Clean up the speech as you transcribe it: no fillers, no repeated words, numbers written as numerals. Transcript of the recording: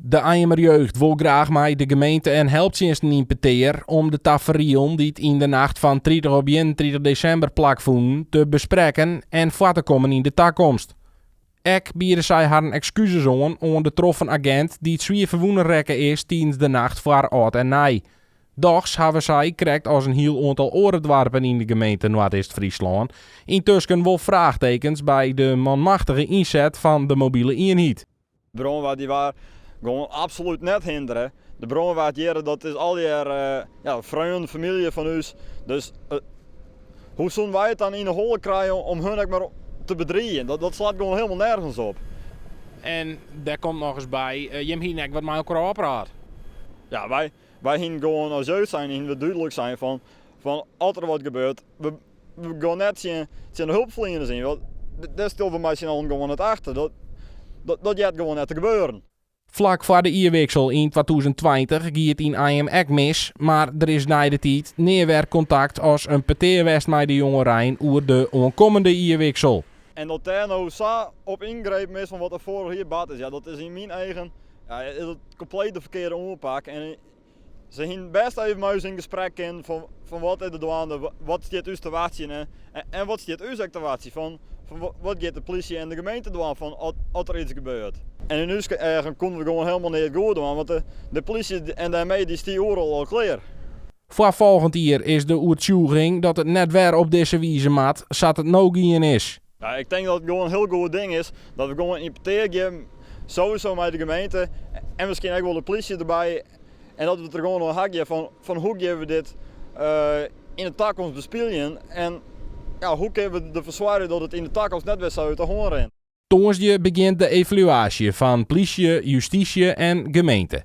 De Eimer jeugd wil graag met de gemeente en helpdiensten in peteer om de tafereel die het in de nacht van 30 op 31 december plakvoeren te bespreken en voor te komen in de toekomst. Ek bieden zij haar excuses aan de troffen agent die het zwier verwoenen rekken is tijdens de nacht voor oud en nij. Dochs hebben zij krijgt als een heel aantal oorendwarpen in de gemeente Noord-Est-Friesland. Intussen wel vraagtekens bij de manmachtige inzet van de mobiele eenheid. De brandweer die waren gewoon absoluut net hinderen. De brandweer dat is al die vrienden, familie van ons. Dus hoe zullen wij het dan in de holle krijgen om hun ook maar te bedreigen? Dat slaat gewoon helemaal nergens op. En daar komt nog eens bij, je hebt hier net wat met elkaar opraad. Ja, wij gaan gewoon als jeugd zijn en we duidelijk zijn van als er wat gebeurt, we gaan net zijn hulpverleners in. Want daar stellen we mij gewoon het achter. Dat gaat gewoon net te gebeuren. Vlak voor de ierwissel in 2020 ging het in IM ek mis, maar er is na de tijd neerwerk contact als een peteerwest met de jongeren over de aankomende ierwissel. En dat daar nou zo op ingrepen is van wat er vorig hier bad is, ja, dat is in mijn eigen het compleet de verkeerde aanpak. En ze gingen best even met ons in gesprek in van wat is de douane, wat is uw situatie en wat is uw situatie van wat gaat de politie en de gemeente doen van als er iets gebeurt. En in ons eigen konden we gewoon helemaal niet goed doen, want de politie en daarmee die stie overal al klaar. Voor volgend jaar is de oertjoeging dat het net weer op deze wijze maat, zat het nou in is. Ja, ik denk dat het gewoon een heel goed ding is dat we gewoon importeren geven, sowieso met de gemeente en misschien ook wel de politie erbij. En dat we er gewoon een hakje van hoe geven we dit in de toekomst bespelen en ja, hoe kunnen we de verzwaren dat het in de toekomst net weer zo te horen. Toonsje begint de evaluatie van politie, justitie en gemeente.